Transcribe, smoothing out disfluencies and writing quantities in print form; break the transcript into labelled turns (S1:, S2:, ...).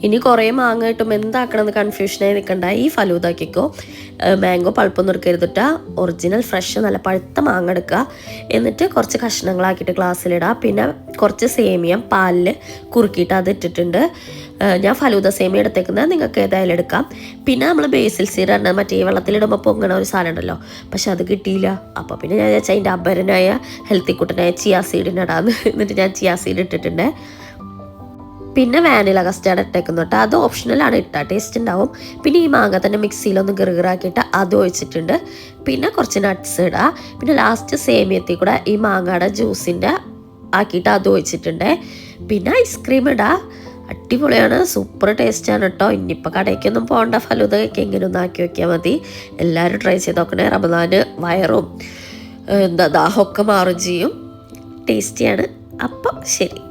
S1: ഇനി കുറേ മാങ്ങ കിട്ടും എന്താക്കണമെന്ന് കൺഫ്യൂഷനായി നിൽക്കണ്ട. ഈ ഫലൂദാക്കിക്കോ. മാംഗോ പൾപ്പൊന്നും എടുക്കരുതിട്ടാ. ഒറിജിനൽ ഫ്രഷ് നല്ല പഴുത്ത മാങ്ങ എടുക്കുക. എന്നിട്ട് കുറച്ച് കഷ്ണങ്ങളാക്കിയിട്ട് ഗ്ലാസ്സിലിടുക. പിന്നെ കുറച്ച് സേമിയം പാലിൽ കുറുക്കിയിട്ട് അത് ഇട്ടിട്ടുണ്ട്. ഞാൻ ഫലൂദ സേമിയ എടുത്തേക്കുന്നത്, നിങ്ങൾക്ക് ഏതായാലും എടുക്കാം. പിന്നെ നമ്മൾ ബേസിൽ സീഡ് മറ്റേ വെള്ളത്തിലിടുമ്പോൾ പൊങ്ങണ ഒരു സാധനം ഉണ്ടല്ലോ, പക്ഷെ അത് കിട്ടിയില്ല. അപ്പോൾ പിന്നെ ഞാൻ വിചാരിച്ചാൽ അതിൻ്റെ അപരനായ ഹെൽത്തി കുട്ടനായ ചിയാ സീഡിനിടാന്ന്. എന്നിട്ട് ഞാൻ ചിയാ സീഡ് ഇട്ടിട്ടുണ്ട്. പിന്നെ വാനില കസ്റ്റാർഡ് ഇട്ടേക്കുന്നു കേട്ടോ. അത് ഓപ്ഷണലാണ്, ഇട്ടാൽ ടേസ്റ്റ് ഉണ്ടാവും. പിന്നെ ഈ മാങ്ങ തന്നെ മിക്സിയിലൊന്ന് ഗിറുകിറാക്കിയിട്ട് അത് ഒഴിച്ചിട്ടുണ്ട്. പിന്നെ കുറച്ച് നട്ട്സ് ഇടുക. പിന്നെ ലാസ്റ്റ് സേമിയത്തിൽ കൂടെ ഈ മാങ്ങയുടെ ജ്യൂസിൻ്റെ ആക്കിയിട്ട് അത് ഒഴിച്ചിട്ടുണ്ട്. പിന്നെ ഐസ്ക്രീം ഇടുക. അടിപൊളിയാണ്, സൂപ്പർ ടേസ്റ്റാണ് കേട്ടോ. ഇനിയിപ്പോൾ കടയ്ക്കൊന്നും പോകേണ്ട, ഫലൂദയൊക്കെ ഇങ്ങനെ ഒന്ന് ആക്കി വയ്ക്കിയാൽ മതി. എല്ലാവരും ട്രൈ ചെയ്ത് നോക്കണേ. റമദാന് വയറും ദാഹമൊക്കെ മാറും ചെയ്യും. ടേസ്റ്റിയാണ്. അപ്പം ശരി.